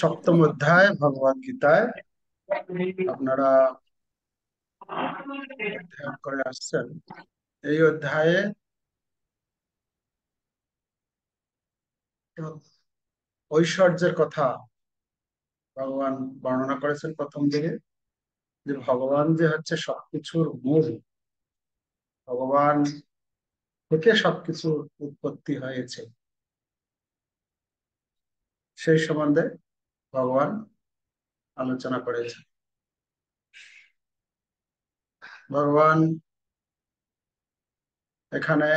সপ্তম অধ্যায় ভগবদ গীতায় আপনারা অধ্যয়ন করে আসছেন। এই অধ্যায়ে ঐশ্বর্যের কথা ভগবান বর্ণনা করেছেন প্রথম দিকে, যে ভগবান যে হচ্ছে সবকিছুর মূল, ভগবান থেকে সবকিছুর উৎপত্তি হয়েছে, সেই সম্বন্ধে ভগবান আলোচনা করেছেন। ভগবান এখানে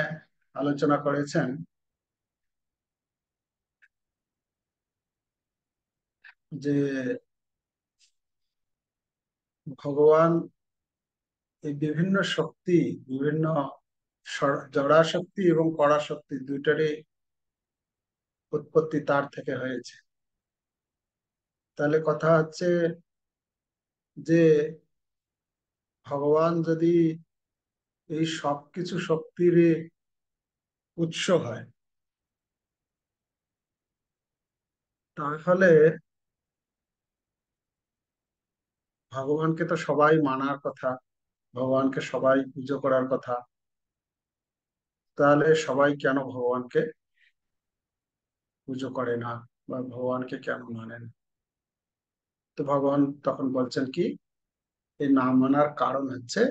আলোচনা করেছেন যে ভগবান এই বিভিন্ন শক্তি, বিভিন্ন জড়া শক্তি এবং পরা শক্তি দুইটারই উৎপত্তি তার থেকে হয়েছে। তাহলে কথা হচ্ছে যে ভগবান যদি এই সবকিছু শক্তির উৎস হয়, তাহলে ভগবানকে তো সবাই মানার কথা, ভগবানকে সবাই পুজো করার কথা। তাহলে সবাই কেন ভগবানকে পুজো করে না বা ভগবানকে কেন মানে না? তো ভগবান তখন বলছেন কি, এই না মানার কারণ হচ্ছে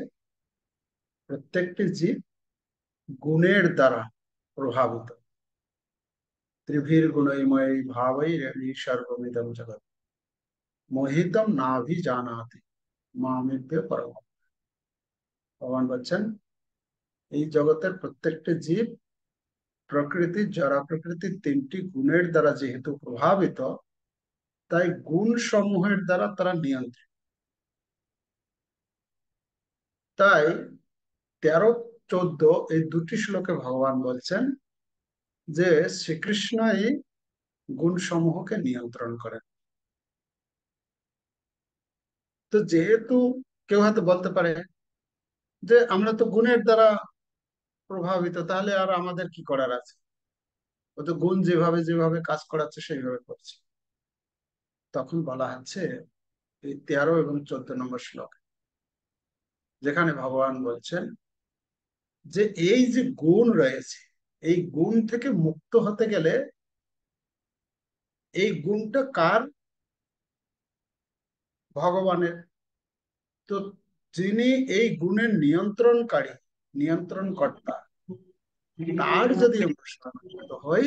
প্রত্যেকটি জীব গুণের দ্বারা প্রভাবিত। ত্রিভির গুণময়ী ভাবই সর্বমিদম জগৎ মোহিতম নাভি জানাতি মামিভ্য পরম। ভগবান বলছেন এই জগতের প্রত্যেকটি জীব প্রকৃতি, জড় প্রকৃতির তিনটি গুণের দ্বারা যেহেতু প্রভাবিত, তাই গুণ সমূহের দ্বারা তারা নিয়ন্ত্রিত। তাই 13-14 এই দুটি শ্লোকে ভগবান বলছেন যে শ্রীকৃষ্ণই গুণ সমূহকে নিয়ন্ত্রণ করেন। তো যেহেতু কেউ হয়তো বলতে পারে যে আমরা তো গুণের দ্বারা প্রভাবিত, তাহলে আর আমাদের কি করার আছে, ও তো গুণ যেভাবে যেভাবে কাজ করাচ্ছে সেইভাবে করছে। তখন বলা হচ্ছে এই 13 এবং 14 নম্বর শ্লোক, যেখানে ভগবান বলছেন যে এই যে গুণ রয়েছে, এই গুণ থেকে মুক্ত হতে গেলে এই গুণটা কার? ভগবানের। তো যিনি এই গুণের নিয়ন্ত্রণকারী, নিয়ন্ত্রণ কর্তা, তার যদি আমরা শরণাগত হই,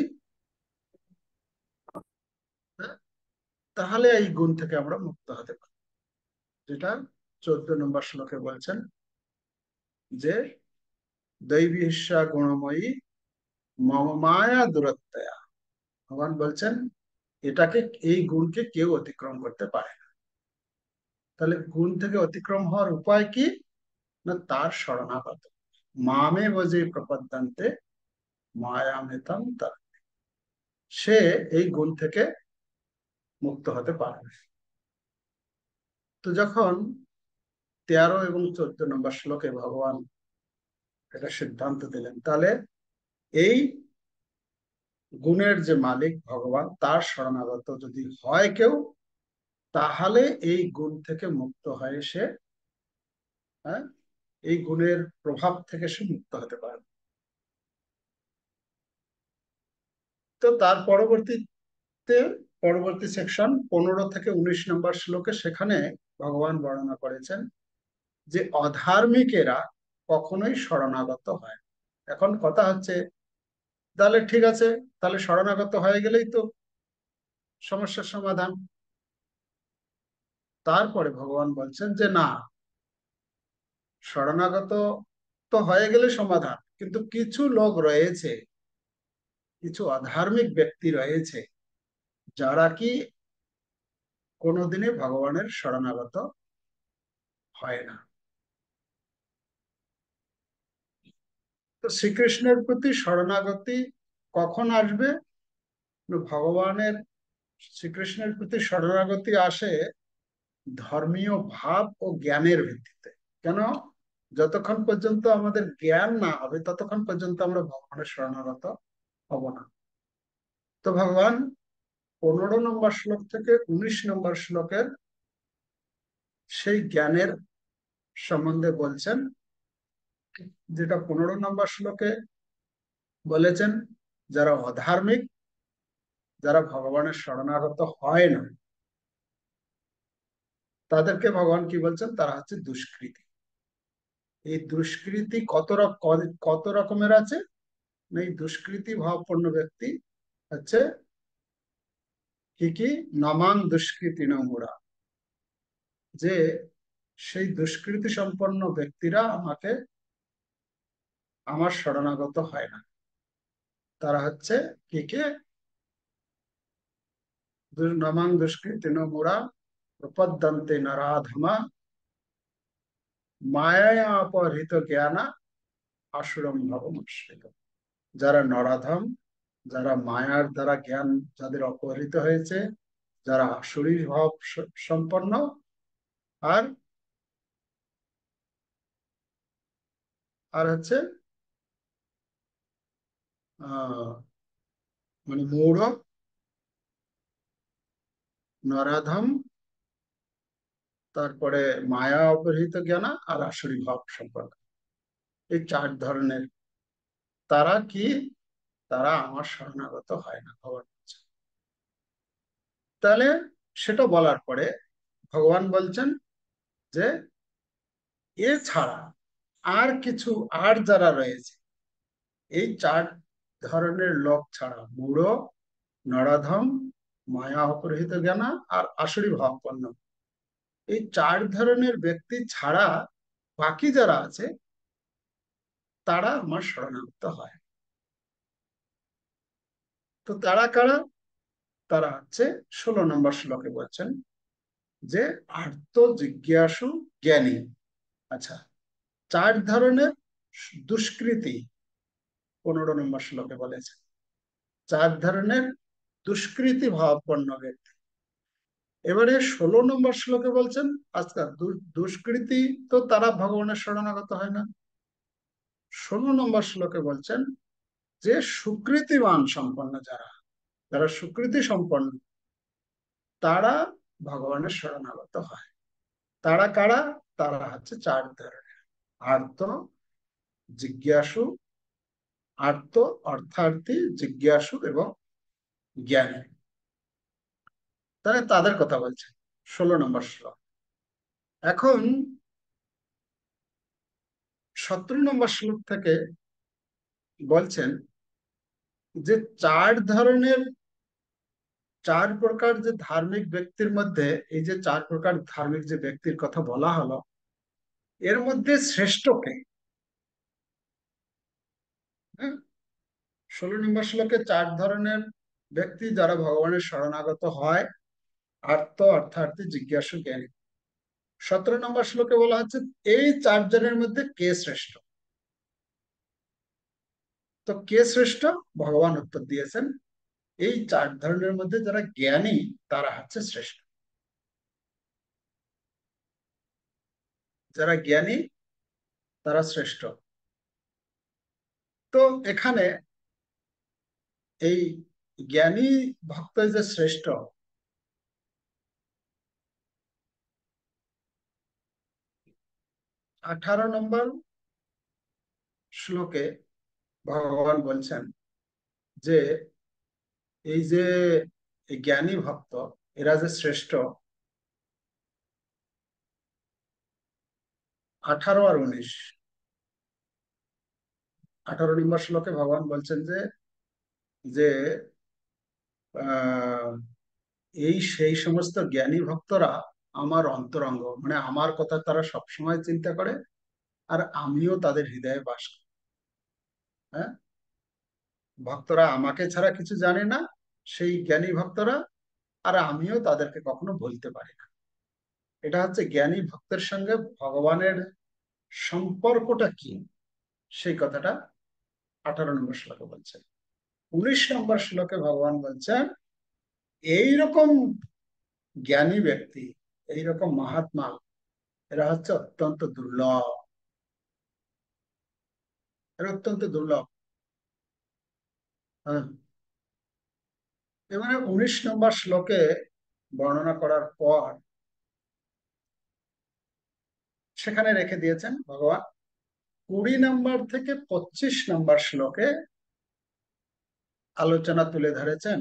তাহলে এই গুণ থেকে আমরা মুক্ত হতে পারি। যেটা 14 নম্বর শ্লোকে বলছেন যে দৈবী ঈর্ষা গুণময়ী মম মায়া দূরত্বয়া। ভগবান বলছেন এটাকে, এই গুণকে কেউ অতিক্রম করতে পারে না। তাহলে গুণ থেকে অতিক্রম হওয়ার উপায় কি? না তার শরণাগত। মামে বজে প্রপদ্যন্তে মায়ামেতম তার। সে এই গুণ থেকে মুক্ত হতে পারবে। তো যখন 13 এবং 14 নম্বর শ্লোকে ভগবান এটা সিদ্ধান্ত দিলেন, তাহলে এই গুণের যে মালিক ভগবান, তার শরণাগত যদি হয় কেউ, তাহলে এই গুণ থেকে মুক্ত হয়ে সে, হ্যাঁ, এই গুণের প্রভাব থেকে সে মুক্ত হতে পারবে। তো তার পরবর্তী সেকশন 15 থেকে 19 নম্বর শ্লোকে, সেখানে ভগবান বর্ণনা করেছেন যে অধার্মিকেরা কখনোই শরণাগত হয়। এখন কথা হচ্ছে, তাহলে ঠিক আছে, তাহলে শরণাগত হয়ে গেলেই তো সমস্যার সমাধান। তারপরে ভগবান বলছেন যে না, শরণাগত তো হয়ে গেলে সমাধান, কিন্তু কিছু লোক রয়েছে, কিছু অধার্মিক ব্যক্তি রয়েছে, যারা কি কোনোদিনই ভগবানের শরণাগত হয় না। তো শ্রীকৃষ্ণের প্রতি শরণাগতি কখন আসবে? ভগবানের, শ্রীকৃষ্ণের প্রতি শরণাগতি আসে ধর্মীয় ভাব ও জ্ঞানের ভিত্তিতে। কেন? যতক্ষণ পর্যন্ত আমাদের জ্ঞান না হবে, ততক্ষণ পর্যন্ত আমরা ভগবানের শরণাগত হব না। তো ভগবান 15 নম্বর শ্লোক থেকে 19 নম্বর শ্লোকের সেই জ্ঞানের সম্বন্ধে বলছেন, যেটা 15 নম্বর শ্লোকে বলেছেন যারা অধার্মিক, যারা ভগবানের শরণাগত হয় না, তাদেরকে ভগবান কি বলছেন, তারা হচ্ছে দুষ্কৃতী। এই দুষ্কৃতী কত রকমের আছে? এই দুষ্কৃতী ভাবপূর্ণ ব্যক্তি হচ্ছে কি কি, নমাং দুষ্কৃতী নমুরা, যে সেই দুষ্কৃতি সম্পন্ন ব্যক্তিরা আমাকে, আমার শরণাগত হয় না। তারা হচ্ছে কি কে, নমাং দুষ্কৃতি নমুরা প্রপদ্যন্তে নরাধমা মায়ায় অপহৃত জ্ঞানা আসুরম ভবমাশ্রিত। যারা নরাধম, যারা মায়ার দ্বারা জ্ঞান যাদের অপহৃত হয়েছে, যারা আসুরী ভাব সম্পন্ন, আর আর হচ্ছে আহ মানে মৌঢ়, নরাধম, তারপরে মায়া অপহৃত জ্ঞানা, আর আসুরী ভাব সম্পন্ন, এই 4 ধরনের। তারা কি, তারা আমার শরণাগত হয় না, ভগবান বলছেন। তাহলে সেটা বলার পরে ভগবান বলছেন যে এছাড়া আর কিছু, আর যারা রয়েছে, এই 4 ধরনের লোক ছাড়া, মূঢ়, নরাধম, মায়া অপহৃত জ্ঞানা আর আসুরী ভাবাপন্ন, এই 4 ধরনের ব্যক্তি ছাড়া বাকি যারা আছে তারা আমার শরণাগত হয়। তো তারা কারা? তারা হচ্ছে 16 নম্বর শ্লোকে বলছেন যে আর্ত জিজ্ঞাসু জ্ঞানী। আচ্ছা, 4 ধরনের দুষ্কৃতি 15 নম্বর শ্লোকে বলেছে, 4 ধরনের দুষ্কৃতি ভাবাপন্ন ব্যক্তি। এবারে 16 নম্বর শ্লোকে বলছেন, আচ্ছা দুষ্কৃতি তো তারা ভগবানের শরণাগত হয় না। 16 নম্বর শ্লোকে বলছেন যে সুকৃতিমান সম্পন্ন যারা, যারা সুকৃতি সম্পন্ন, তারা ভগবানের শরণাগত হয়। তারা কারা? তারা হচ্ছে 4 ধরনের, আর্ত, জিজ্ঞাসু, আর্ত অর্থার্থী, জিজ্ঞাসু এবং জ্ঞানী। তাহলে তাদের কথা বলছে 16 নম্বর শ্লোক। এখন 17 নম্বর শ্লোক থেকে বলছেন যে 4 ধরনের, 4 প্রকার যে ধার্মিক ব্যক্তির মধ্যে, এই যে 4 প্রকার ধার্মিক যে ব্যক্তির কথা বলা হলো, এর মধ্যে শ্রেষ্ঠ কে? হ্যাঁ, 16 নম্বর শ্লোকে 4 ধরনের ব্যক্তি যারা ভগবানের শরণাগত হয়, আর্ত অর্থার্থী, জিজ্ঞাসু, জ্ঞানী। 17 নম্বর শ্লোকে বলা হচ্ছে এই 4 জনের মধ্যে কে শ্রেষ্ঠ। তো কে শ্রেষ্ঠ? ভগবান উত্তর দিয়েছেন এই 4 ধরনের মধ্যে যারা জ্ঞানী তারা হচ্ছে শ্রেষ্ঠ। যারা জ্ঞানী তারা শ্রেষ্ঠ। তো এখানে এই জ্ঞানী ভক্ত যে শ্রেষ্ঠ, 18 নম্বর শ্লোকে ভগবান বলছেন যে এই যে জ্ঞানী ভক্ত, এরা যে শ্রেষ্ঠ, 18 আর 19, 18 নম্বর শ্লোকে ভগবান বলছেন যে যে আহ এই সেই সমস্ত জ্ঞানী ভক্তরা আমার অন্তরঙ্গ, মানে আমার কথা তারা সবসময় চিন্তা করে, আর আমিও তাদের হৃদয়ে বাস করি। হ্যাঁ, ভক্তরা আমাকে ছাড়া কিছু জানে না, সেই জ্ঞানী ভক্তরা, আর আমিও তাদেরকে কখনো বলতে পারি না। এটা হচ্ছে জ্ঞানী ভক্তের সঙ্গে ভগবানের সম্পর্কটা কি, সেই কথাটা 18 নম্বর শ্লোকে বলছেন। 19 নম্বর শ্লোকে ভগবান বলছেন এইরকম জ্ঞানী ব্যক্তি, এইরকম মহাত্মা, এরা হচ্ছে অত্যন্ত দুর্লভ। এরা অত্যন্ত দুর্লভ। হ্যাঁ, এবারে 19 নম্বর শ্লোকে বর্ণনা করার পর সেখানে রেখে দিয়েছেন ভগবান 20 নম্বর থেকে 25 নম্বর শ্লোকে আলোচনা তুলে ধরেছেন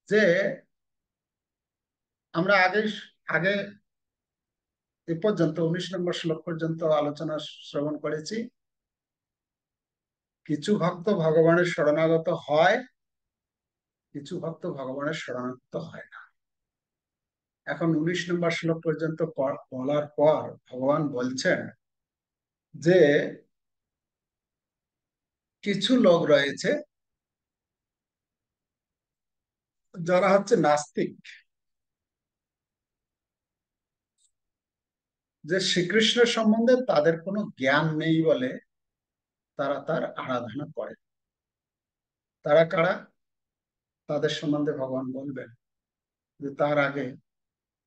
যে আমরা আগে এ পর্যন্ত 19 নম্বর শ্লোক পর্যন্ত আলোচনা শ্রবণ করেছি। কিছু ভক্ত ভগবানের শরণাগত হয়, কিছু ভক্ত ভগবানের শরণাগত হয় না। এখন 19 নম্বর শ্লোক পর্যন্ত বলার পর ভগবান বলছেন যে কিছু লোক রয়েছে যারা হচ্ছে নাস্তিক, যে শ্রীকৃষ্ণের সম্বন্ধে তাদের কোনো জ্ঞান নেই বলে তারা তার আরাধনা করে। তারা কারা? তাদের সম্বন্ধে ভগবান বলবেন যে তার আগে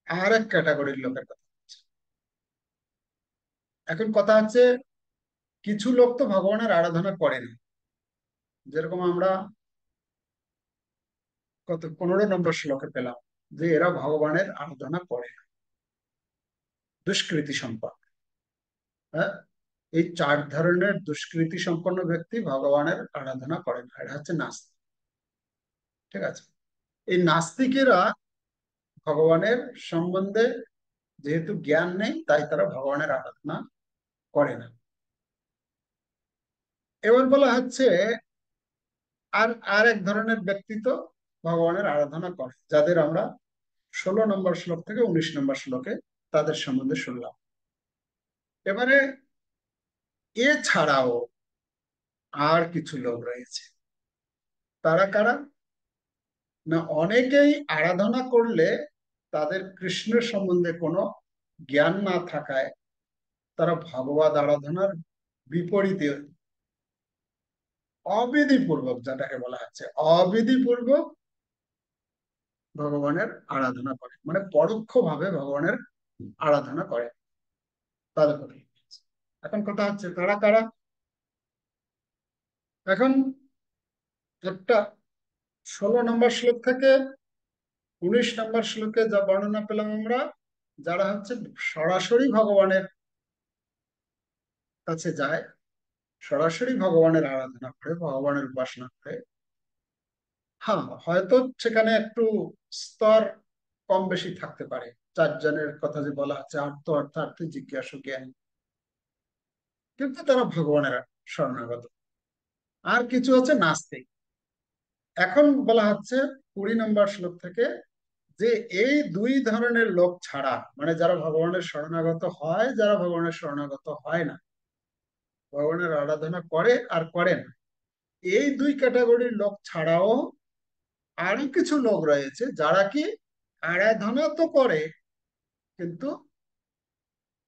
আর এক ক্যাটাগরির লোকের কথা হচ্ছে। এখন কথা হচ্ছে কিছু লোক তো ভগবানের আরাধনা করে না, যেরকম আমরা কত 15 নম্বর শ্লোকে পেলাম যে এরা ভগবানের আরাধনা করে না, দুষ্কৃতি সম্পন্ন। হ্যাঁ, এই 4 ধরনের দুষ্কৃতি সম্পন্ন ব্যক্তি ভগবানের আরাধনা করে না, এটা হচ্ছে নাস্তিক। ঠিক আছে, এই নাস্তিকেরা ভগবানের সম্বন্ধে যেহেতু জ্ঞান নেই তাই তারা ভগবানের আরাধনা করে না। এবার বলা হচ্ছে আর আর এক ধরনের ব্যক্তি তো ভগবানের আরাধনা করে, যাদের আমরা 16 নম্বর শ্লোক থেকে 19 নম্বর শ্লোকে তাদের সম্বন্ধে শুনলাম। এবারে এছাড়াও আর কিছু লোক রয়েছে। তারা কারা? না, অনেকেই আরাধনা করলে তাদের কৃষ্ণের সম্বন্ধে কোনো জ্ঞান না থাকায় তারা ভগবত আরাধনার বিপরীতে অবিধিপূর্বক, যেটাকে বলা হচ্ছে অবিধিপূর্বক, ভগবানের আরাধনা করে, মানে পরোক্ষভাবে ভগবানের আরাধনা করে তাদের কথা। এখন কথা হচ্ছে তারা কারা? এখন একটা 16 নম্বর শ্লোক থেকে 19 নম্বর শ্লোকে যা বর্ণনা পেলাম আমরা, যারা হচ্ছে সরাসরি ভগবানের কাছে যায়, সরাসরি ভগবানের আরাধনা করে, ভগবানের উপাসনা করে। হ্যাঁ, হয়তো সেখানে একটু স্তর কম বেশি থাকতে পারে। 4 জনের কথা যে বলা হচ্ছে, আর্ত অর্থার্থী জিজ্ঞাসু জ্ঞান, কিন্তু তারা ভগবানের শরণাগত। আর কিছু হচ্ছে নাস্তিক। এখন বলা হচ্ছে 20 নম্বর শ্লোক থেকে যে এই 2 ধরনের লোক ছাড়া, মানে যারা ভগবানের শরণাগত হয়, যারা ভগবানের শরণাগত হয় না, ভগবানের আরাধনা করে আর করে না, এই 2 ক্যাটাগরির লোক ছাড়াও আরো কিছু লোক রয়েছে যারা কি আরাধনা তো করে কিন্তু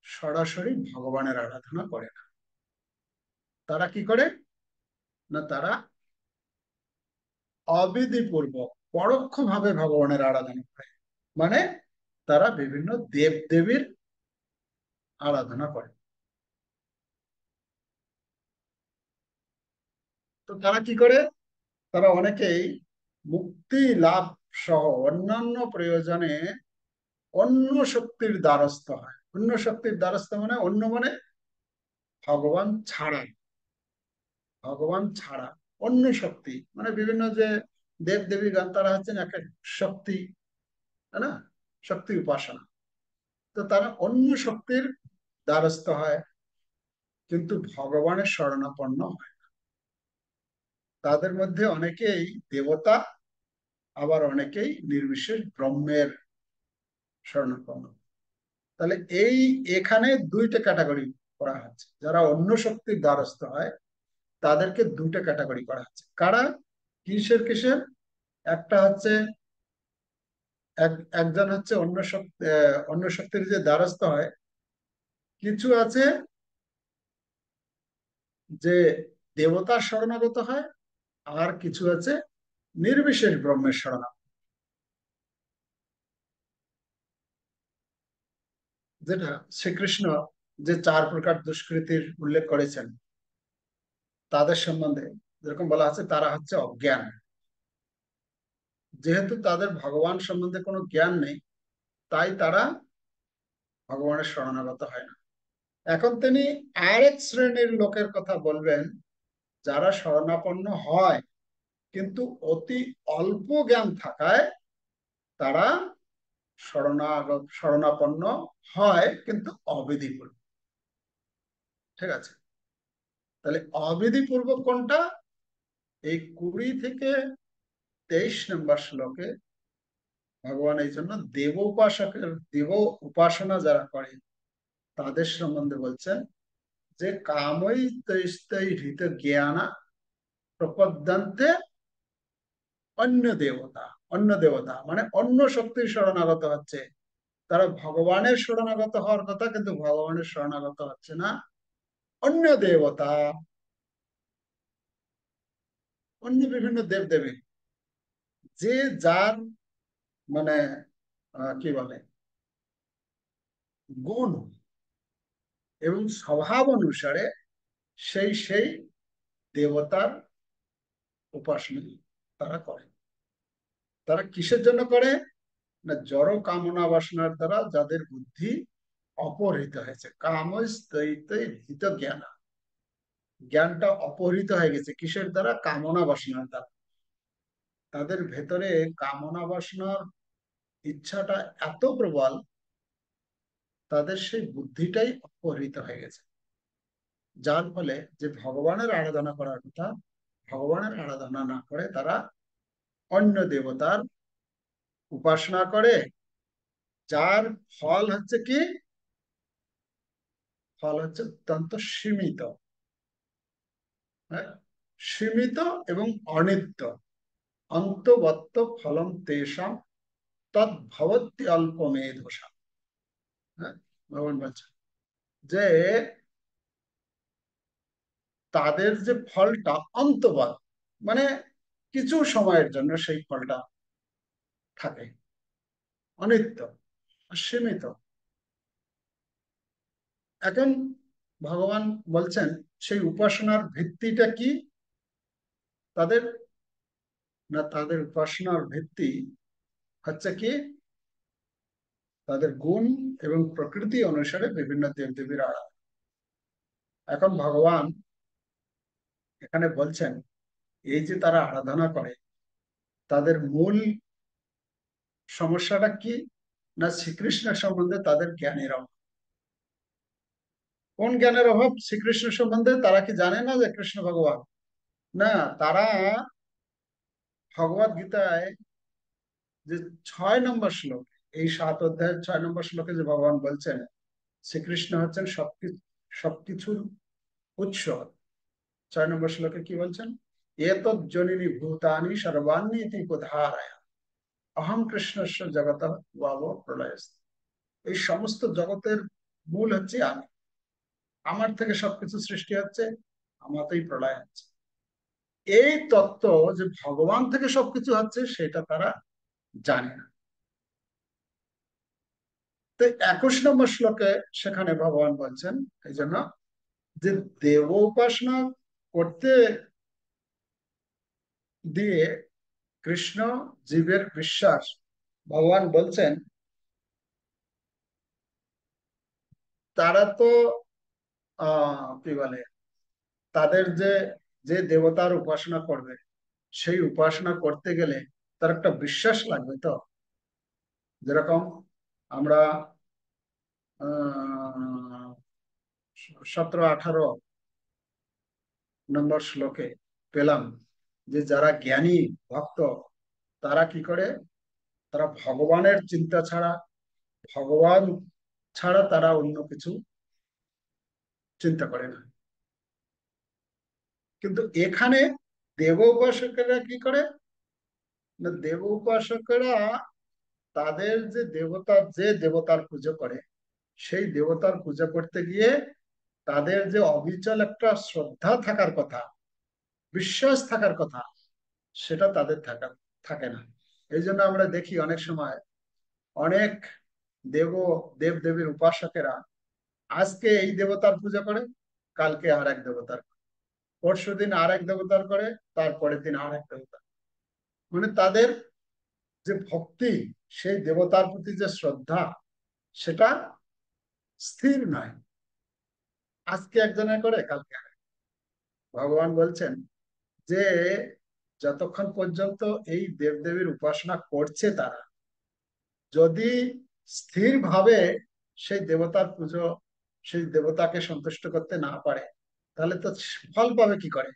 সরাসরি ভগবানের আরাধনা করে না। তারা কি করে? না, তারা অবিধিপূর্বক পরোক্ষভাবে ভগবানের আরাধনা করে, মানে তারা বিভিন্ন দেব দেবীর আরাধনা করে। তো তারা কি করে? তারা অনেকেই মুক্তি লাভ সহ অন্যান্য প্রয়োজনে অন্য শক্তির দ্বারস্থ হয়। অন্য শক্তির দ্বারস্থ মানে, অন্য মানে ভগবান ছাড়া, ভগবান ছাড়া অন্য শক্তি, মানে বিভিন্ন যে দেব দেবীগণ তারা হচ্ছেন এক এক শক্তি, তাই না? শক্তি উপাসনা। তো তারা অন্য শক্তির দ্বারস্থ হয় কিন্তু ভগবানের শরণাপন্ন হয়। তাদের মধ্যে অনেকেই দেবতা, আবার অনেকেই নির্বিশেষ ব্রহ্মের শরণাপন্ন। তাহলে এখানে 2টা ক্যাটাগরি করা হচ্ছে। যারা অন্য শক্তির দ্বারস্থ হয় তাদেরকে 2টা ক্যাটাগরি করা হচ্ছে। কারা? কিসের কিসের? একটা হচ্ছে একজন হচ্ছে অন্য শক্তি, অন্য শক্তির যে দ্বারস্থ হয়। কিছু আছে যে দেবতার শরণাগত হয়, আর কিছু আছে নির্বিশেষ ব্রহ্মের শরণাগত। যেটা শ্রীকৃষ্ণ যে 4 প্রকার দুষ্কৃতির উল্লেখ করেছেন তাদের সম্বন্ধে যেরকম বলা আছে, তারা হচ্ছে অজ্ঞান। যেহেতু তাদের ভগবান সম্বন্ধে কোনো জ্ঞান নেই, তাই তারা ভগবানের শরণাগত হয় না। এখন তিনি আরেক শ্রেণীর লোকের কথা বলবেন, যারা শরণাপন্ন হয় কিন্তু অতি অল্প জ্ঞান থাকায় তারা শরণাপন্ন হয়, কিন্তু অবিধিপূর্বক। ঠিক আছে, তাহলে অবিধিপূর্বক কোনটা? এই 20 থেকে 23 নম্বর শ্লোকে ভগবান এই জন্য দেব উপাসনা যারা করে তাদের সম্বন্ধে বলছেন যে কামৈ তৈস্তৈ হৃত জ্ঞানা প্রপদ্যন্তে অন্য দেবতা মানে অন্য শক্তির শরণাগত হচ্ছে। তারা ভগবানের শরণাগত হওয়ার কথা, কিন্তু ভগবানের শরণাগত হচ্ছে না, অন্য দেবতা, অন্য বিভিন্ন দেব দেবী। যে যার মানে কি বলে গুণ এবং স্বভাব অনুসারে সেই দেবতার উপাসনা তারা করে। তারা কিসের জন্য করে? না জড় কামনা বাসনার দ্বারা যাদের বুদ্ধি অপহৃত হয়েছে, কামস্তৈত জ্ঞান, জ্ঞানটা অপহৃত হয়ে গেছে কিসের দ্বারা? কামনা বাসনার দ্বারা। তাদের ভেতরে কামনা বাসনার ইচ্ছাটা এত প্রবল, তাদের সেই বুদ্ধিটাই অপহৃত হয়ে গেছে। যার ফলে যে ভগবানের আরাধনা করার কথা, ভগবানের আরাধনা না করে তারা অন্য দেবতার উপাসনা করে। যার ফল হচ্ছে কি? ফল হচ্ছে অত্যন্ত সীমিত, হ্যাঁ, সীমিত এবং অনিত্য। অন্তবত্ত ফলম তেষাম তদ্ভবতি অল্প মেধসা। হ্যাঁ, ভগবান বলছেন যে তাদের যে ফলটা অন্তবাদ, মানে কিছু সময়ের জন্য সেই ফলটা থাকে, অনিত্য, সীমিত। এখন ভগবান বলছেন সেই উপাসনার ভিত্তিটা কি তাদের? না, তাদের উপাসনার ভিত্তি হচ্ছে কি? তাদের গুণ এবং প্রকৃতি অনুসারে বিভিন্ন দেবদেবীর আরাধনা। এখন ভগবান এখানে বলছেন এই যে তারা আরাধনা করে, তাদের মূল সমস্যাটা কি? না শ্রীকৃষ্ণের সম্বন্ধে তাদের জ্ঞানের অভাব। কোন জ্ঞানের অভাব? শ্রীকৃষ্ণ সম্বন্ধে তারা কি জানে না যে কৃষ্ণ ভগবান? না, তারা ভগবত গীতায় যে 6 নম্বর শ্লোক, এই 7 অধ্যায়ের 6 নম্বর শ্লোকে যে ভগবান বলছেন শ্রীকৃষ্ণ হচ্ছেন সবকিছুর উৎস, 6 নম্বর শ্লোকে কি বলছেন? এতজ্জনিনি ভূতানি সর্বাণ্যেতি কোধারায় অহং কৃষ্ণস্য জগত ভাব প্রলয়। এই সমস্ত জগতের মূল হচ্ছে আমি, আমার থেকে সবকিছু সৃষ্টি হচ্ছে, আমাতেই প্রলয় হচ্ছে। এই তত্ত্ব যে ভগবান থেকে সবকিছু হচ্ছে সেটা তারা জানে না। তো 21 নম্বর শ্লোকে সেখানে ভগবান বলছেন এই জন্য যে দেব উপাসনা করতে দিয়ে কৃষ্ণ জীবের বিশ্বাস, ভগবান বলছেন তারা তো কি বলে, তাদের যে যে দেবতার উপাসনা করবে সেই উপাসনা করতে গেলে তার একটা বিশ্বাস লাগবে। তো যেরকম আমরা 17-18 নম্বর শ্লোকে পেলাম যে যারা জ্ঞানী ভক্ত তারা কি করে? তারা ভগবানের চিন্তা ছাড়া, ভগবান ছাড়া তারা অন্য কিছু চিন্তা করে না। কিন্তু এখানে দেব উপাসকেরা কি করে? না, দেব উপাসকেরা তাদের যে দেবতার পুজো করে সেই দেবতার পুজো করতে গিয়ে তাদের যে অবিচল একটা শ্রদ্ধা থাকার কথা, বিশ্বাস থাকার কথা, সেটা তাদের থাকে না। এই জন্য আমরা দেখি অনেক সময় অনেক দেব দেবদেবীর উপাসকেরা আজকে এই দেবতার পূজা করে, কালকে আর এক দেবতার, পরশু দিন আর এক দেবতার করে, তারপরের দিন আর এক দেবতা। মানে তাদের যে ভক্তি, সেই দেবতার প্রতি যে শ্রদ্ধা, সেটা স্থির নয়, আজকে একজনের করে কালকে আরেক। ভগবান বলছেন যে যতক্ষণ পর্যন্ত এই দেবদেবীর উপাসনা করছে তারা, যদি স্থিরভাবে সেই দেবতার পুজো, সেই দেবতাকে সন্তুষ্ট করতে না পারে, তাহলে তো ফল পাবে কি করে?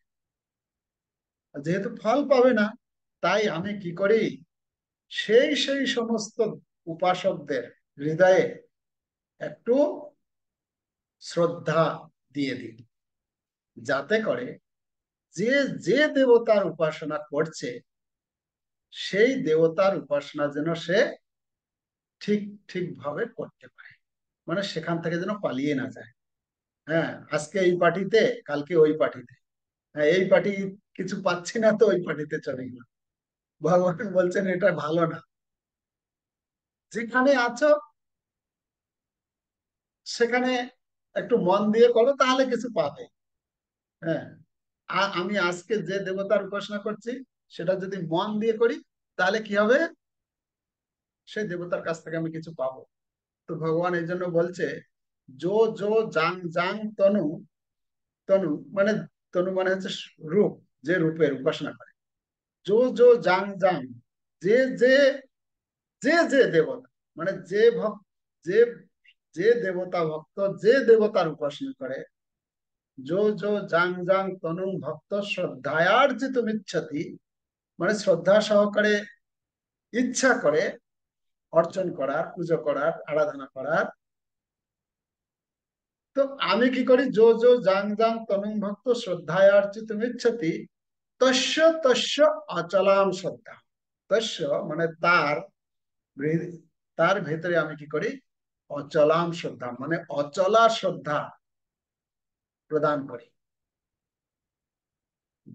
যেহেতু ফল পাবে না, তাই আমি কি করি, সেই সেই সমস্ত উপাসকদের হৃদয়ে একটু শ্রদ্ধা দিয়ে দিই, যাতে করে যে যে দেবতার উপাসনা করছে, সেই দেবতার উপাসনা যেন সে ঠিক ঠিক ভাবে করতে পারে, মানে সেখান থেকে যেন পালিয়ে না যায়। হ্যাঁ, আজকে এই পার্টিতে, কালকে ওই পার্টিতে, হ্যাঁ এই পার্টি কিছু পাচ্ছি না তো ওই পার্টিতে চলে গেলাম। ভগবান বলছেন এটা ভালো না। যেখানে আছো সেখানে একটু মন দিয়ে করো, তাহলে কিছু পাবে। হ্যাঁ, আমি আজকে যে দেবতার উপাসনা করছি, সেটা যদি মন দিয়ে করি, তাহলে কি হবে, সেই দেবতার কাছ থেকে আমি কিছু পাবো। তো ভগবান এই জন্য বলছে, জো জো জাং জাং তনু, তনু মানে, তনু মানে হচ্ছে রূপ, যে রূপের উপাসনা করে। জো জো জাং জাং, যে যে, যে যে দেবতা, মানে যে ভক্ত, যে যে দেবতা ভক্ত যে দেবতার উপাসনা করে, জো জো জাং জাং তনু ভক্ত শ্রদ্ধায়ার্জিত মিচ্ছতি, মানে শ্রদ্ধা সহকারে ইচ্ছা করে অর্চন করার, পুজো করার, আরাধনা করার। তো আমি কি করি, জো জো জাং জাং তনুং ভক্ত শ্রদ্ধায়ার্চিত ইচ্ছতি, তস্য তস্য অচলাম শ্রদ্ধা। তস্য মানে তার, তার ভেতরে আমি কি করি, অচলাম শ্রদ্ধা মানে অচলা শ্রদ্ধা প্রদান করি,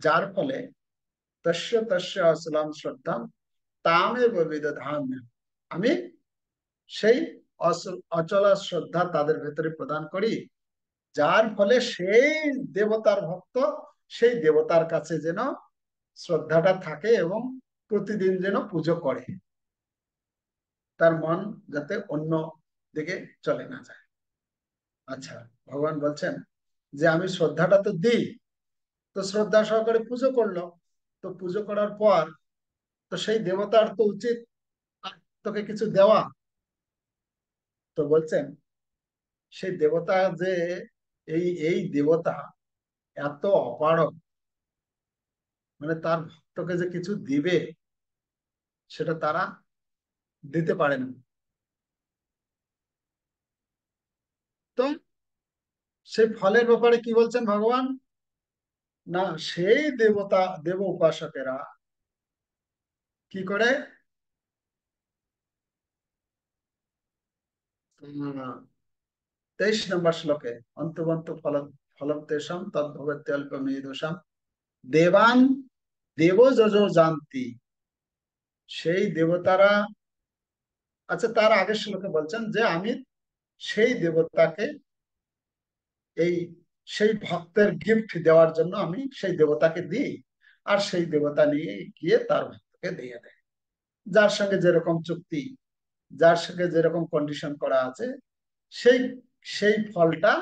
যার ফলে তস্য তস্য অচলাম শ্রদ্ধা তামে বিদধাম্য, আমি সেই অচলা শ্রদ্ধা তাদের ভেতরে প্রদান করি, যার ফলে সেই দেবতার ভক্ত সেই দেবতার কাছে যেন শ্রদ্ধাটা থাকে এবং প্রতিদিন যেন পুজো করে, তার মন যাতে অন্য দিকে চলে না যায়। আচ্ছা, ভগবান বলছেন যে আমি শ্রদ্ধাটা তো দিই, তো শ্রদ্ধা সহকারে পুজো করলো, তো পুজো করার পর তো সেই দেবতার তো উচিত তোকে কিছু দেওয়া। তো বলছেন সেই দেবতা যে, এই এই দেবতা এত অপারগ, মানে তার ভক্তকে যে কিছু দিবে, সেটা তারা দিতে পারে না। তো সেই ফলের ব্যাপারে কি বলছেন ভগবান, না সেই দেবতা দেব উপাসকেরা কি করে, 23 নম্বর শ্লোকে, অন্তবন্ত ফল ফলম তেষাম তদ্ভবত্যল্পমেধসাম দেবান দেব যজ জানতি, সেই দেবতারা, আচ্ছা তার আগের শ্লোকে বলছেন যে আমি সেই দেবতাকে, এই সেই ভক্তের গিফট দেওয়ার জন্য আমি সেই দেবতাকে দিই, আর সেই দেবতা নিয়ে গিয়ে তার ভক্তকে দিয়ে দেয়, যার সঙ্গে যেরকম চুক্তি, যার সঙ্গে যেরকম কন্ডিশন করা আছে, সেই সেই ফলটা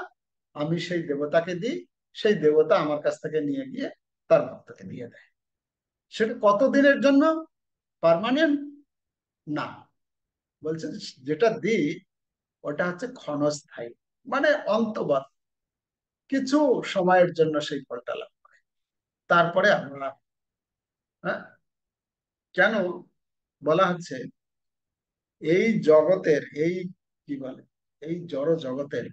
আমি সেই দেবতাকে দিই, সেই দেবতা আমার কাছ থেকে নিয়ে গিয়ে তার ভক্তকে দিয়ে দেয়। সেটা কতদিনের জন্য, পার্মানেন্ট না, বলছে যেটা দিই ওটা হচ্ছে ক্ষণস্থায়ী, মানে অন্তবৎ কিছু সময়ের জন্য সেই ফলটা লাভ করে, তারপরে আমরা, হ্যাঁ, কেন বলা হচ্ছে এই জগতের, এই কি বলে, এই জড় জগতের,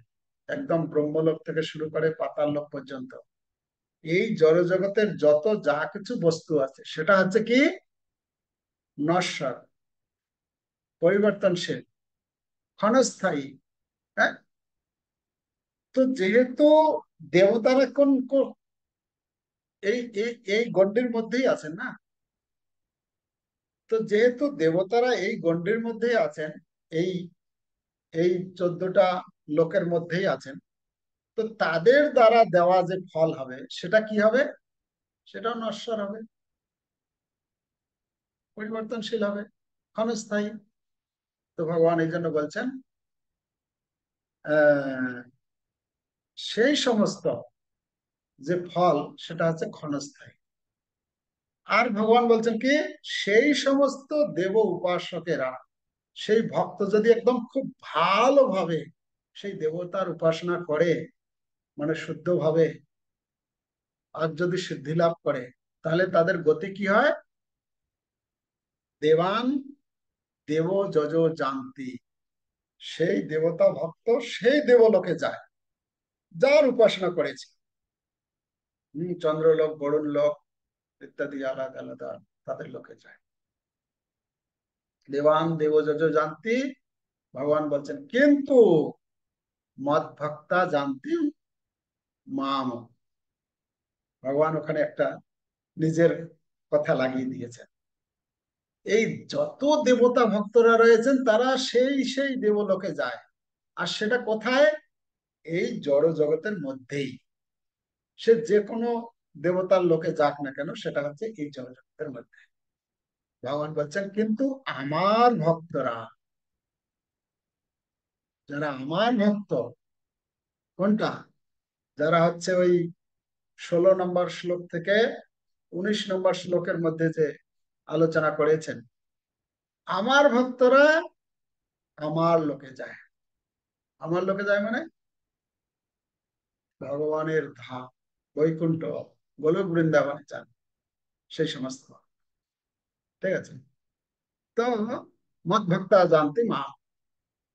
একদম ব্রহ্মলোক থেকে শুরু করে পাতাল লোক পর্যন্ত, এই জড় জগতের যত যা কিছু বস্তু আছে, সেটা হচ্ছে কি নশ্বর, পরিবর্তনশীল, ক্ষণস্থায়ী। হ্যাঁ, তো যেহেতু দেবতারা এই এই এই গণ্ডির মধ্যেই আছেন না, তো যেহেতু দেবতারা এই গণ্ডির মধ্যেই আছেন, এই এই 14টা লোকের মধ্যেই আছেন, তো তাদের দ্বারা দেওয়া যে ফল হবে সেটা কি হবে, সেটাও নশ্বর হবে, পরিবর্তনশীল হবে, ক্ষণস্থায়ী। তো ভগবান এই জন্য বলছেন আহ সেই সমস্ত যে ফল সেটা হচ্ছে ক্ষণস্থায়ী। আর ভগবান বলছেন কি, সেই সমস্ত দেব উপাসকেরা, সেই ভক্ত যদি একদম খুব ভালোভাবে সেই দেবতার উপাসনা করে, মানে শুদ্ধভাবে, আর যদি সিদ্ধি লাভ করে, তাহলে তাদের গতি কি হয়? দেবান দেব যজ জানতি, সেই দেবতা ভক্ত সেই দেবলোকে যায় যার উপাসনা করেছে। চন্দ্রলোক, বরুণ লোক ইত্যাদি আলাদা আলাদা তাদের লোকে যায়। দেবান দেব যজ জানতি, ভগবান বলছেন কিন্তু মদ ভক্তা জানতি মাম। ভগবান ওখানে একটা নিজের কথা লাগিয়ে দিয়েছেন। এই যত দেবতা ভক্তরা রয়েছেন তারা সেই সেই দেবলোকে যায়। আর সেটা কোথায়? এই জড় জগতের মধ্যেই। সে যে কোনো দেবতার লোকে যাক না কেন, সেটা হচ্ছে এই জড় জগতের মধ্যে। ভগবান বলছেন কিন্তু আমার ভক্তরা, যারা আমার ভক্ত, কোনটা? যারা হচ্ছে ওই 16 নম্বর শ্লোক থেকে 19 নম্বর শ্লোকের মধ্যে যে আলোচনা করেছেন, আমার ভক্তরা আমার লোকে যায়। আমার লোকে যায় মানে ভগবানের ধাম, বৈকুণ্ঠ, গোলক বৃন্দাবনে যান সেই সমস্ত। ঠিক আছে? তো মদ ভক্তা জানতি মা,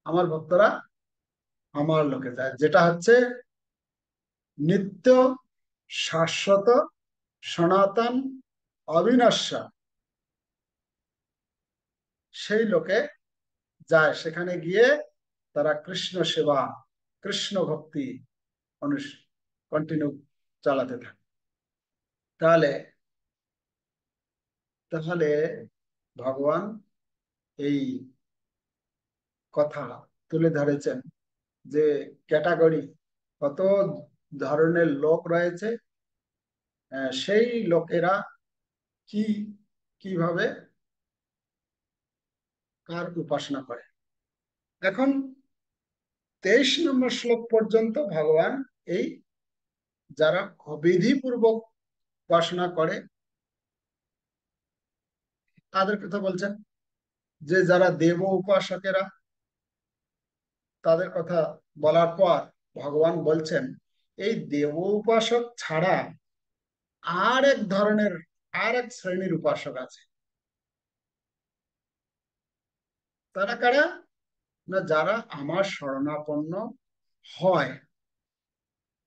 আমার ভক্তরা আমার লোকে যায়, যেটা হচ্ছে নিত্য, শাশ্বত, সনাতন, অবিনশ্বর, সেই লোকে যায়। সেখানে গিয়ে তারা কৃষ্ণ সেবা, কৃষ্ণ ভক্তি কন্টিনিউ চালাতে থাকে। তাহলে তাহলে ভগবান এই কথা তুলে ধরেছেন যে ক্যাটাগরি, কত ধরনের লোক রয়েছে, সেই লোকেরা কি কিভাবে কার উপাসনা করে। এখন 23 নম্বর শ্লোক পর্যন্ত ভগবান এই যারা অবিধি পূর্বক উপাসনা করে তাদের কথা বলছেন, যে যারা দেব উপাসকেরা তাদের কথা বলার পর ভগবান বলছেন এই দেব উপাসক ছাড়া আর এক ধরনের, আর এক শ্রেণীর উপাসক আছে। তারা কারা? না, যারা আমার শরণাপন্ন হয়।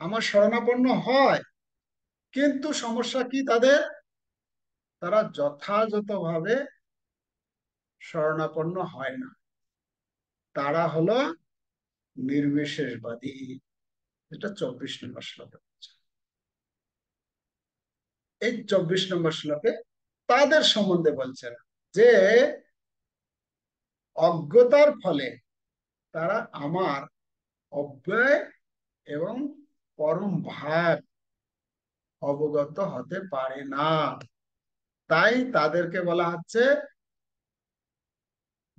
আমার শরণাপন্ন হয়, কিন্তু সমস্যা কি তাদের? তারা যথাযথভাবে শরণাপন্ন হয় না। তারা হলো নির্বিশেষবাদী। এটা 24 নম্বর শ্লোকে বলছে। এই 24 নম্বর শ্লোকে তাদের সম্বন্ধে বলছেন যে অজ্ঞতার ফলে তারা আমার অব্যয় এবং পরম ভাব অবগত হতে পারে না। তাই তাদেরকে বলা হচ্ছে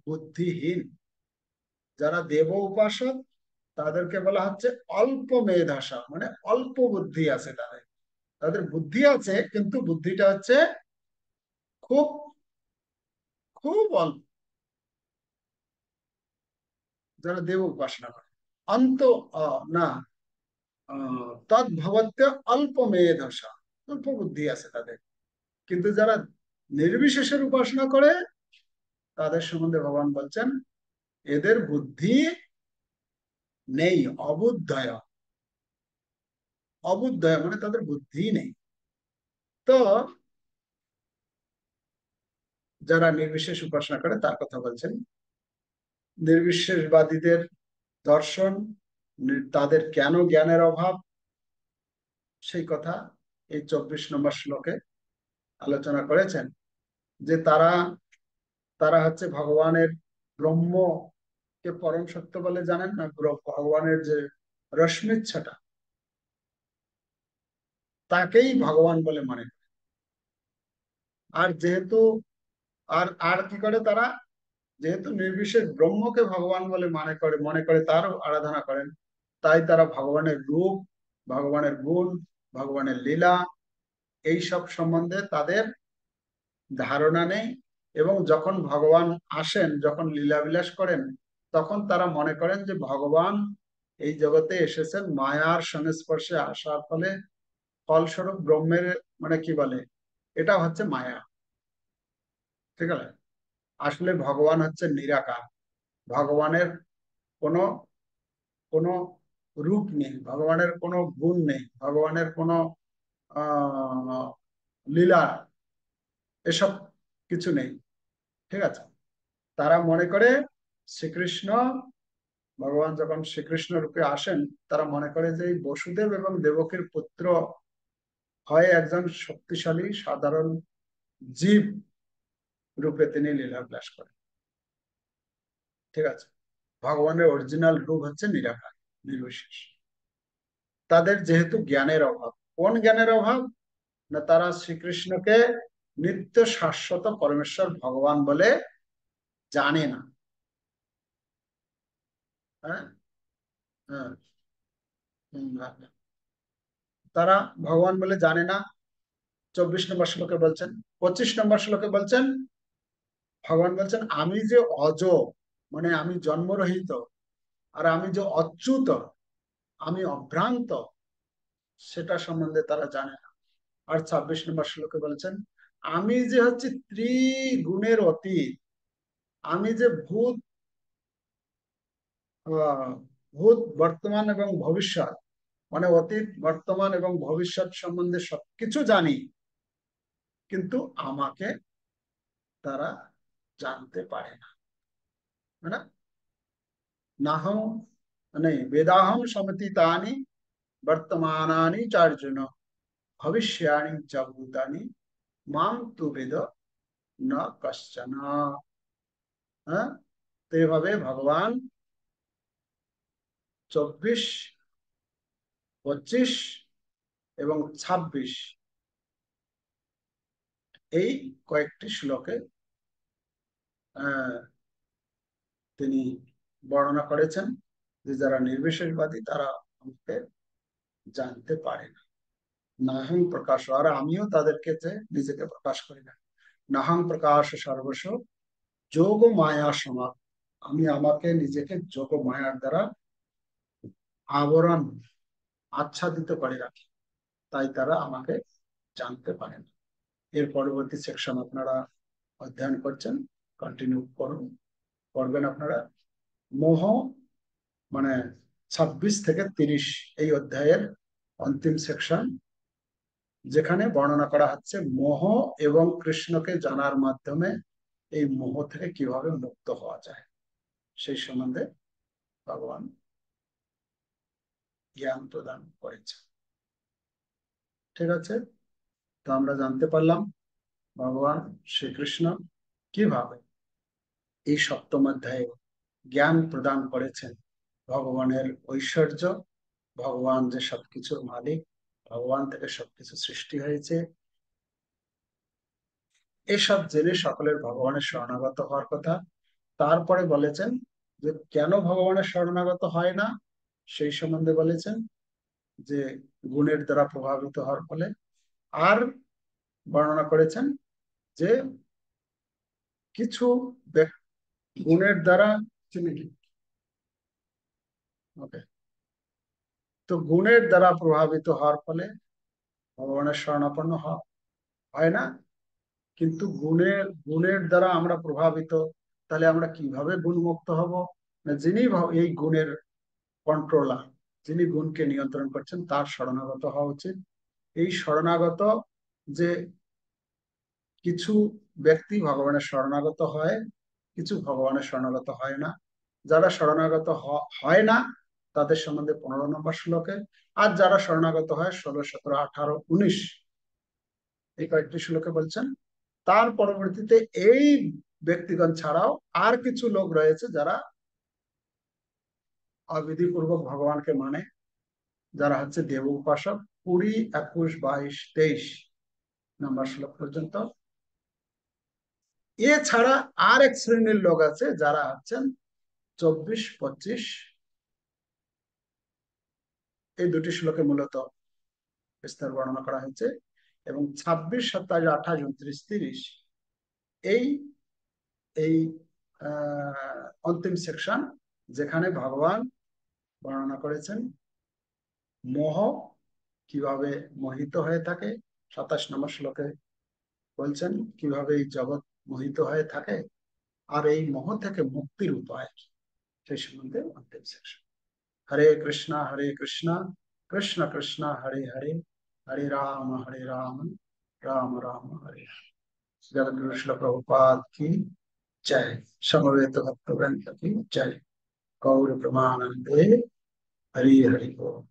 বুদ্ধিহীন। যারা দেব উপাসক তাদেরকে বলা হচ্ছে অল্প মেধাসা, মানে অল্প বুদ্ধি আছে তাদের। তাদের বুদ্ধি আছে কিন্তু বুদ্ধিটা হচ্ছে খুব খুব অল্প। যারা দেব উপাসনা করে অন্ত না তদ্ভবত্য অল্প মেধসা, অল্প বুদ্ধি আছে তাদের। কিন্তু যারা নির্বিশেষের উপাসনা করে তাদের সম্বন্ধে ভগবান বলছেন এদের বুদ্ধি নেই, অবুদ্ধয়। অবুদ্ধয় মানে তাদের বুদ্ধি নেই। তো যারা নির্বিশেষ উপাসনা করে তার কথা বলছেন। নির্বিশেষবাদীদের দর্শন, তাদের কেন জ্ঞানের অভাব, সেই কথা এই 24 নম্বর শ্লোকে আলোচনা করেছেন। যে তারা তারা হচ্ছে ভগবানের ব্রহ্ম কে পরম সত্য বলে জানেন না, ভগবানের যে রশ্মিচ্ছটা তাকেই ভগবান বলে মনে করে। আর যেহেতু আর আর কি করে তারা? যেহেতু নির্বিশেষ ব্রহ্মকে ভগবান বলে মনে করে তার আরাধনা করেন, তাই তারা ভগবানের রূপ, ভগবানের গুণ, ভগবানের লীলা এই সব সম্বন্ধে তাদের ধারণা নেই। এবং যখন ভগবান আসেন, যখন লীলাবিলাস করেন, তখন তারা মনে করেন যে ভগবান এই জগতে এসেছেন মায়ার সংস্পর্শে আসার ফলে, ফলস্বরূপ ব্রহ্মের মানে কি বলে, এটা হচ্ছে মায়া। ঠিক আছে? আসলে ভগবান হচ্ছে নিরাকার। ভগবানের কোনো কোনো রূপ নেই, ভগবানের কোনো গুণ নেই, ভগবানের কোনো আহ লীলা, এসব কিছু নেই। ঠিক আছে? তারা মনে করে শ্রীকৃষ্ণ, ভগবান যখন শ্রীকৃষ্ণ রূপে আসেন, তারা মনে করে যে এই বসুদেব এবং দেবকীর পুত্র হয় একজন শক্তিশালী সাধারণ জীব রূপে তিনি লীলাবিলাস করেন। ঠিক আছে? ভগবানের অরিজিনাল রূপ হচ্ছে নিরাকার, নির্বিশেষ। তাদের যেহেতু জ্ঞানের অভাব, কোন জ্ঞানের অভাব? না, তারা শ্রীকৃষ্ণকে নিত্য শাশ্বত পরমেশ্বর ভগবান বলে জানে না। হ্যাঁ, হ্যাঁ, হ্যাঁ। তারা ভগবান বলে জানে না। 24 নম্বর শ্লোকে বলছেন, 25 নম্বর শ্লোকে বলছেন, ভগবান বলছেন আমি যে অজ, মানে আমি জন্মরহিত, আর আমি যে অচ্যুত, আমি অভ্রান্ত, সেটা সম্বন্ধে তারা জানে না। আর 26 নম্বর শ্লোকে বলেছেন আমি যে হচ্ছে ত্রিগুণের অতীত, আমি যে ভূত, ভূত বর্তমান এবং ভবিষ্যৎ, মানে অতীত বর্তমান এবং ভবিষ্যৎ সম্বন্ধে সবকিছু জানি, কিন্তু আমাকে তারা জানতে পারে না। মানে নাহং, মানে বেদাহং সমতীতানি বর্তমানানি চার্জুন, ভবিষ্যানি চ ভূতানি মাম তু বেদ না কশ্চন। হ্যাঁ, তো এভাবে ভগবান 24, 25 এবং 26 এই কয়েকটি শ্লোকে আহ, তিনি বর্ণনা করেছেন যে যারা নির্বিশেষবাদী তারা আমাকে জানতে পারে না। নাহং প্রকাশ, আর আমিও তাদেরকে যে নিজেকে প্রকাশ করি না। নাহং প্রকাশ সর্বস্ব যোগ মায়া সমাপ, আমি আমাকে নিজেকে যোগ মায়ার দ্বারা আবরণ, আচ্ছাদিত করে রাখি, তাই তারা আমাকে জানতে পারে না। এর পরবর্তী সেকশন আপনারা অধ্যয়ন করছেন, কন্টিনিউ করুন, করবেন আপনারা। মোহ, মানে 26 থেকে 30 এই অধ্যায়ের অন্তিম সেকশন, যেখানে বর্ণনা করা হচ্ছে মোহ এবং কৃষ্ণকে জানার মাধ্যমে এই মোহ থেকে কিভাবে মুক্ত হওয়া যায়, সেই সম্বন্ধে ভগবান জ্ঞান প্রদান করেছে। ঠিক আছে? তো আমরা জানতে পারলাম ভগবান শ্রীকৃষ্ণ কিভাবে এই সপ্তম অধ্যায়ে জ্ঞান প্রদান করেছেন, ভগবানের ঐশ্বর্য, ভগবান যে সবকিছুর মালিক, ভগবান থেকে সবকিছু সৃষ্টি হয়েছে, এসব জেনে সকলের ভগবানের শরণাগত হওয়ার কথা। তারপরে বলেছেন যে কেন ভগবানের শরণাগত হয় না, সেই সম্বন্ধে বলেছেন যে গুণের দ্বারা প্রভাবিত হওয়ার ফলে। আর বর্ণনা করেছেন যে কিছু গুণের দ্বারা, ওকে, তো গুণের দ্বারা প্রভাবিত হওয়ার ফলে ভগবানের শরণাপন্ন হয় না। কিন্তু গুণের দ্বারা আমরা প্রভাবিত, তাহলে আমরা কিভাবে গুণমুক্ত হব? না, যিনি এই গুণের কন্ট্রোলার, যিনি গুণকে নিয়ন্ত্রণ করছেন, তার শরণাগত হওয়া উচিত। এই শরণাগত যে কিছু ব্যক্তি ভগবানের শরণাগত হয়, কিছু ভগবানের শরণাগত হয় না। যারা শরণাগত হয় না তাদের সম্বন্ধে 15 নম্বর শ্লোকে, আর যারা শরণাগত হয় 16, 17, 18, 19 এই কয়েকটি শ্লোকে বলছেন। তার পরবর্তীতে এই ব্যক্তিগণ ছাড়াও আর কিছু লোক রয়েছে যারা অবিধিপূর্বক ভগবানকে মানে, যারা হচ্ছে দেব উপাসক। 20, 21, 22, 23 নম্বর শ্লোক পর্যন্ত এছাড়া আর এক শ্রেণীর লোক আছে যারা হচ্ছেন 24, 25, এই দুটি শ্লোকে মূলত বিস্তার বর্ণনা করা হয়েছে। এবং 26, 27, 28, 29, 30 এই এই অন্তিম সেকশন, যেখানে ভগবান বর্ণনা করেছেন মোহ কিভাবে মোহিত হয়ে থাকে। 27 নম্বর শ্লোকে বলছেন কিভাবে এই জগৎ মোহিত হয়ে থাকে, আর এই মোহ থেকে মুক্তির উপায় কি, সেই সম্বন্ধে অন্তিম সেকশন। হরে কৃষ্ণ কৃষ্ণ কৃষ্ণ হরে হরে, হরে রাম রাম রাম হরে হরে। जगद्गुरु श्रील प्रभुपाद की जय। समवेत भक्तवृंद की जय। गौर प्रमानंदे हरि हरि बोल।